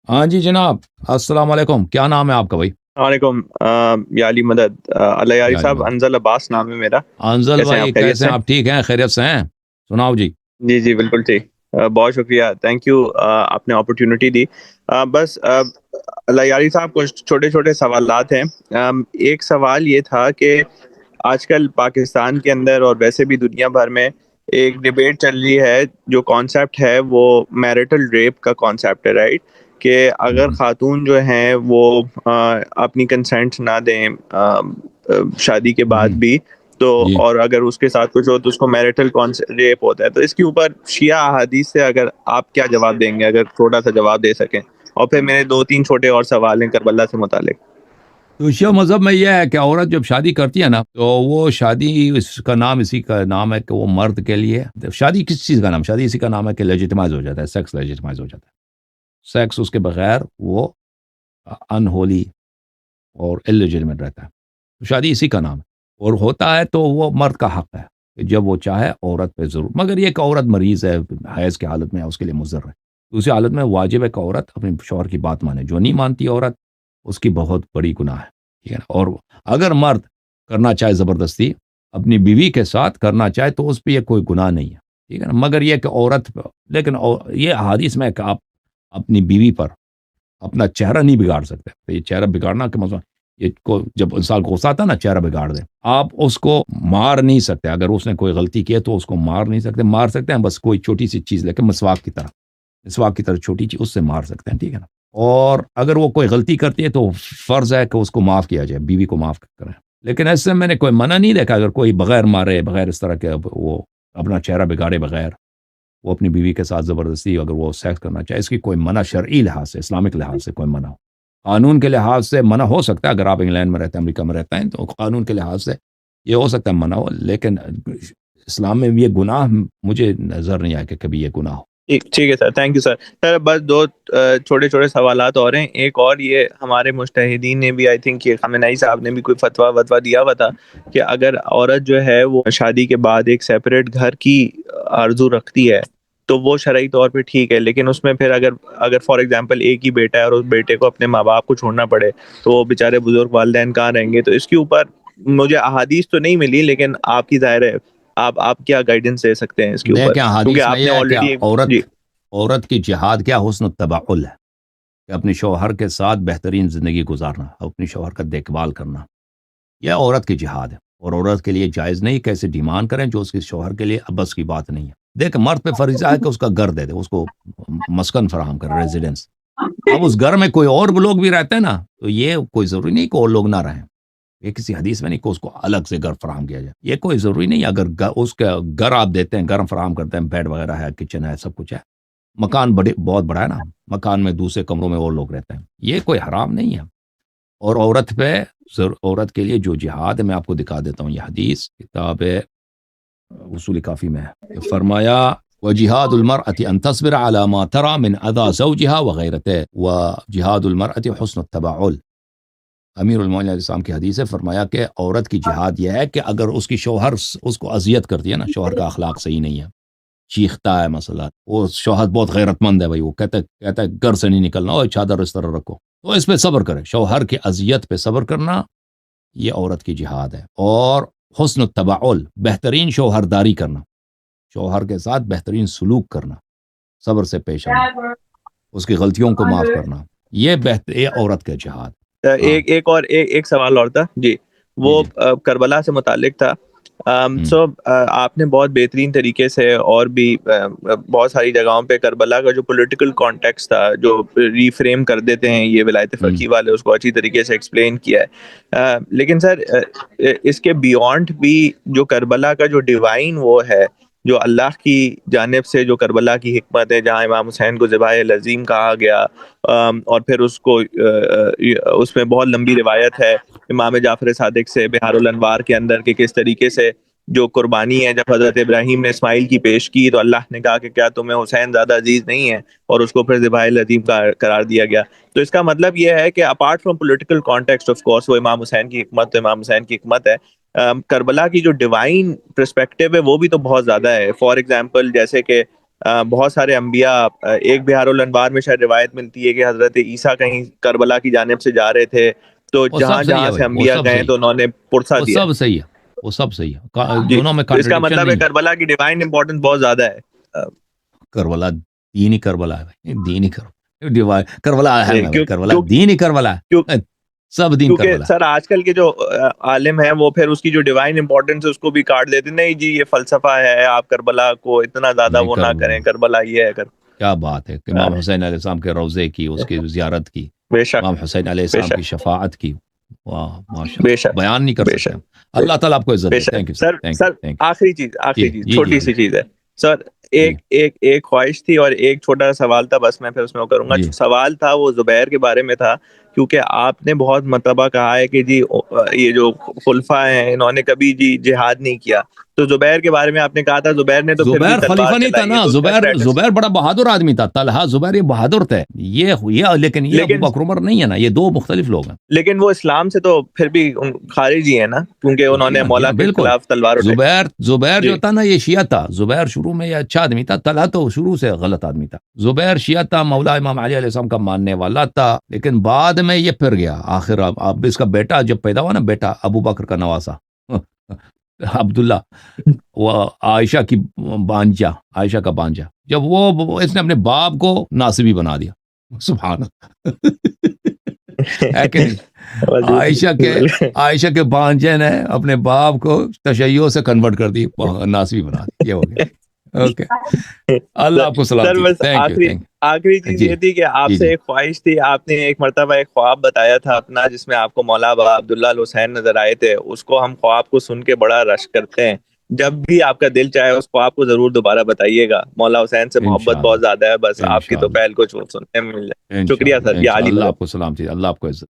हाँ जी जनाब, अस्सलाम वालेकुम। क्या नाम है आपका भाई? वालेकुम या अली मदद अल्लाह यारी या साहब अजमल। अनजल अब्बास नाम है मेरा। अंजल कैसे हैं भाई आप, खैरियत कैसे हैं से? आप? ठीक हैं? खैरियत से हैं? सुनाओ जी। जी जी बिल्कुल ठीक। बहुत शुक्रिया, थैंक यू, आपने अपॉर्चुनिटी दी। बस अल्लाह यारी साहब, कुछ छोटे छोटे सवालात हैं। एक सवाल ये था कि आजकल पाकिस्तान के अंदर और वैसे भी दुनिया भर में एक डिबेट चल रही है। जो कॉन्सेप्ट है वो मैरिटल रेप का कॉन्सेप्ट है, राइट? कि अगर हम्म, खातून जो हैं वो अपनी कंसेंट ना दें शादी के बाद हम्म, भी, तो जी। और अगर उसके साथ कुछ हो तो उसको मैरिटल रेप होता है। तो इसके ऊपर शिया अहादीस से अगर आप क्या जवाब देंगे, अगर छोटा सा जवाब दे सकें? और फिर मेरे दो तीन छोटे और सवाल हैं करबला से मुतालिक। तो शिया मज़हब में यह है कि औरत जब शादी करती है ना, तो वो शादी, इसका नाम इसी का नाम है कि वो मर्द के लिए शादी, किस चीज़ का नाम, शादी इसी का नाम है कि लेजिटिमाइज़ हो जाता है, सेक्स लेजिटिमाइज़ हो जाता है। सेक्स उसके बगैर वो अनहोली और इल्लेजिटिमेट रहता है। तो शादी इसी का नाम है, और होता है तो वो मर्द का हक है कि जब वो चाहे औरत पे ज़रूर, मगर ये कि औरत मरीज़ है, हैज़ की हालत में है, उसके लिए मुज़र है। दूसरी हालत में वाजिब है कि औरत अपने शौहर की बात माने। जो नहीं मानती औरत, उसकी बहुत बड़ी गुनाह है, ठीक है ना? और अगर मर्द करना चाहे ज़बरदस्ती अपनी बीवी के साथ करना चाहे तो उस पे ये कोई गुनाह नहीं है, ठीक है ना? मगर ये कि औरत लेकिन ये हदीस में है कि आप अपनी बीवी पर अपना चेहरा नहीं बिगाड़ सकते। तो ये चेहरा बिगाड़ना का मतलब, ये को जब इंसान को गुस्सा आता है ना, चेहरा बिगाड़ दे। आप उसको मार नहीं सकते, अगर उसने कोई गलती की है तो उसको मार नहीं सकते। मार सकते हैं बस कोई छोटी-सी चीज़ लेके, मिसवाक की तरह छोटी चीज़ उससे मार सकते हैं, ठीक है ना? और अगर वो कोई गलती करती है तो फ़र्ज़ है कि उसको माफ़ किया जाए, बीवी को माफ़ करें। लेकिन ऐसे मैंने कोई मना नहीं देखा, अगर कोई बगैर मारे, बगैर इस तरह के वो अपना चेहरा बिगाड़े बगैर, वो अपनी बीवी के साथ ज़बरदस्ती अगर वो सेक्स करना चाहे, इसकी कोई मना शरई लिहाज से, इस्लामिक लिहाज से कोई मना हो। कानून के लिहाज से मना हो सकता है, अगर आप इंग्लैंड में रहते हैं, अमेरिका में रहते हैं, तो कानून के लिहाज से ये हो सकता है मना हो, लेकिन इस्लाम में ये गुनाह मुझे नज़र नहीं आया कि कभी ये गुनाह हो। ठीक ठीक है sir, thank you sir. Sir बस दो छोटे छोटे सवालात और हैं। एक और, ये हमारे मुजतहिदीन ने भी, आई थिंक ये खamenei साहब ने भी कोई फतवा वतवा दिया हुआ था कि अगर औरत जो है वो शादी के बाद एक सेपरेट घर की आरजू रखती है तो वो शरई तौर पे ठीक है, लेकिन उसमें फिर अगर अगर फॉर एग्जांपल एक ही बेटा है और उस बेटे को अपने माँ बाप को छोड़ना पड़े तो वो बेचारे बुजुर्ग वालिदैन कहाँ रहेंगे? तो इसके ऊपर मुझे अहादीस तो नहीं मिली, लेकिन आपकी जाहिर है आप क्या गाइडेंस दे सकते हैं इसके ऊपर, देखें, क्योंकि हदीस में आपने यह है कि ऑलरेडी। औरत जी। औरत की जिहाद क्या, हुस्न तबाउल है, कि अपने शौहर के साथ बेहतरीन ज़िंदगी गुजारना, अपने शौहर का देखभाल करना, यह औरत की जिहाद है। और औरत के लिए जायज़ नहीं कैसे डिमांड करें जो उसके शौहर के लिए अब बस की बात नहीं है। देख, मर्द पे फरीज़ा है कि उसका घर दे दे, उसको मस्कन फराहम करे, रेज़िडेंस। अब उस घर में कोई और लोग भी रहते हैं ना, तो ये कोई ज़रूरी नहीं कि और लोग ना रहें। ये किसी हदीस में नहीं कि उसको अलग से घर फराहम किया जाए। ये कोई ज़रूरी नहीं, अगर उसका घर आप देते हैं, घर फराहम करते हैं, बेड वगैरह है, किचन है, सब कुछ है। मकान बहुत बड़ा है ना, मकान में दूसरे कमरों में और लोग रहते हैं। ये कोई हराम नहीं है। और औरत पे औरत के लिए जो जिहाद है, मैं आपको दिखा देता हूँ। ये हदीस किताब उसूल काफ़ी में है। फरमाया, व जिहादुल मरअति अन तस्बिर अला मा तरा मिन अज़ा ज़ौजिहा व गैरतिही व जिहादुल मरअति हुस्नुत तबअुल। अमीरुल मोमिनीन अलैहिस्सलाम की हदीस है, फरमाया कि औरत की जिहाद यह है कि अगर उसकी शौहर उसको अज़ियत करती है ना, शौहर का अखलाक सही नहीं है, चीखता है मसला, वो शौहर बहुत गैरतमंद है भाई, वो कहता है घर से नहीं निकलना, और चादर इस तरह रखो, तो इस पे सब्र करे। शौहर की अज़ियत पे सब्र करना, ये औरत की जिहाद है। और हुस्न तबाउल, बेहतरीन शौहरदारी करना, शौहर के साथ बेहतरीन सलूक करना, सब्र से पेश आना, उसकी गलतियों को माफ़ करना, ये औरत का जिहाद। हाँ। एक सवाल और था जी। जी, वो जी। करबला से मुतालिक था। हुँ, सो आपने बहुत बेहतरीन तरीके से और भी बहुत सारी जगहों पे करबला का जो पॉलिटिकल कॉन्टेक्स्ट था, जो रीफ्रेम कर देते हैं ये विलायत हुँ। फ़कीह वाले, उसको अच्छी तरीके से एक्सप्लेन किया है। लेकिन सर, इसके बियॉन्ड भी जो करबला का जो डिवाइन वो है, जो अल्लाह की जानिब से जो करबला की हिकमत है, जहाँ इमाम हुसैन को ज़िबाए लज़ीम कहा गया, और फिर उसको उसमें बहुत लंबी रिवायत है इमाम जाफर सादिक से बिहारुल अनवार के अंदर, कि किस तरीके से जो कुर्बानी है जब हजरत इब्राहीम ने इस्माइल की पेश की तो अल्लाह ने कहा कि क्या तुम्हें हुसैन ज़्यादा अजीज नहीं है, और उसको फिर ज़िबाए लज़ीम का करार दिया गया। तो इसका मतलब ये है कि apart from political context, of course वो इमाम हुसैन की हिकमत तो इमाम हुसैन की हिकमत है, करबला की जो डिवाइन पर्सपेक्टिव है वो भी तो बहुत ज़्यादा है। फॉर एग्जांपल जैसे कि بہت سارے انبیاء، ایک بہار الانوار میں شاید روایت ملتی ہے کہ حضرت عیسیٰ کہیں کربلا کی جانب سے جا رہے تھے تو وہ جہاں سب صحیح جہاں ہے سے بھائی، وہ انبیاء سب گئے صحیح تو انہوں نے پرسہ وہ دیا. سب صحیح ہے، وہ سب صحیح ہے، جی، دونوں میں تو اس کا کانٹرڈکشن مطلب ہے نہیں ہے. کربلا کی ڈیوائن امپورٹنس بہت زیادہ ہے. کربلا دینی کربلا ہے بھائی، دینی کربلا، کربلا اہم ہے بھائی، کیوں کربلا کیوں دینی کربلا کیوں ہے، سب دین کیونکہ کربلا ہے. سر آج کل کے جو عالم ہیں وہ پھر اس کی جو ڈیوائن امپورٹنس ہے اس کو بھی کاٹ دیتے. نہیں جی یہ فلسفہ ہے، آپ کربلا کو اتنا زیادہ نہیں وہ نہ کریں، کربلا یہ ہے کیا بات ہے کہ امام حسین علیہ السلام کے روضے کی، اس کی زیارت کی، بے شک امام حسین علیہ بے السلام کی شک شفاعت کی. واہ ماشاء بے اللہ، شک بیان نہیں کر بے سکتے شک ہم. اللہ تعالیٰ آپ کو عزت بے دے. شک. Thank you sir, sir thank you sir thank you. آخری چیز جی جی جی چھوٹی جی سی چیز ہے سر. جی ایک خواہش تھی اور ایک چھوٹا سا سوال تھا، بس میں پھر اس میں وہ کروں گا. جی جو سوال تھا وہ زبیر کے بارے میں تھا، کیونکہ آپ نے بہت مرتبہ کہا ہے کہ جی یہ جو خلفاء ہیں انہوں نے کبھی جی جہاد نہیں کیا. تو زبیر کے بارے میں آپ نے کہا تھا زبیر نے تو پھر بھی زبیر تلوار خلیفہ نہیں تھا چلائی ہے، نا، تو اس کا اسٹیٹس. زبیر بڑا بہادر آدمی تھا. طلحہ زبیر یہ بہادر تھے، یہ لیکن یہ ابو لیکن بکر عمر نہیں ہے نا، یہ دو مختلف لوگ ہیں. لیکن وہ اسلام سے تو پھر بھی خارج ہی ہے نا، کیونکہ انہوں جی نے ہاں جی مولا ہاں کے بالکل. خلاف تلوار اٹھائی. زبیر جی جو تھا نا یہ شیعہ تھا. زبیر شروع میں یہ اچھا آدمی تھا، طلحہ تو شروع سے غلط آدمی تھا. زبیر شیعہ تھا، مولا امام علی علیہ السلام کا ماننے والا تھا، لیکن بعد میں یہ پھر گیا. آخر اب اس کا بیٹا جب پیدا ہوا نا، بیٹا ابو بکر کا نواسا عبداللہ، وہ عائشہ کی بانجا، عائشہ کا بانجا، جب وہ اس نے اپنے باپ کو ناصبی بنا دیا. سبحان ہے کہ نہیں. عائشہ کے بانجے نے اپنے باپ کو تشیع سے کنورٹ کر دی، ناصبی بنا دی. یہ ہو گیا. اوکے، اللہ آپ کو سر سلامتی. بس تھینک یو تھینک آخری یو. چیز جی یہ تھی کہ آپ جی سے جی ایک خواہش تھی. آپ نے ایک مرتبہ ایک خواب بتایا تھا اپنا، جس میں آپ کو مولا بابا عبداللہ الحسین نظر آئے تھے. اس کو ہم خواب کو سن کے بڑا رش کرتے ہیں. جب بھی آپ کا دل چاہے اس خواب کو ضرور دوبارہ بتائیے گا. مولا حسین سے محبت انشاءاللہ بہت زیادہ ہے، بس آپ کی تو انشاءاللہ پہل کو سننے میں مل جائے. شکریہ انشاءاللہ سر، یہ عالی اللہ مدد. آپ کو سلامتی، اللہ آپ کو عزت.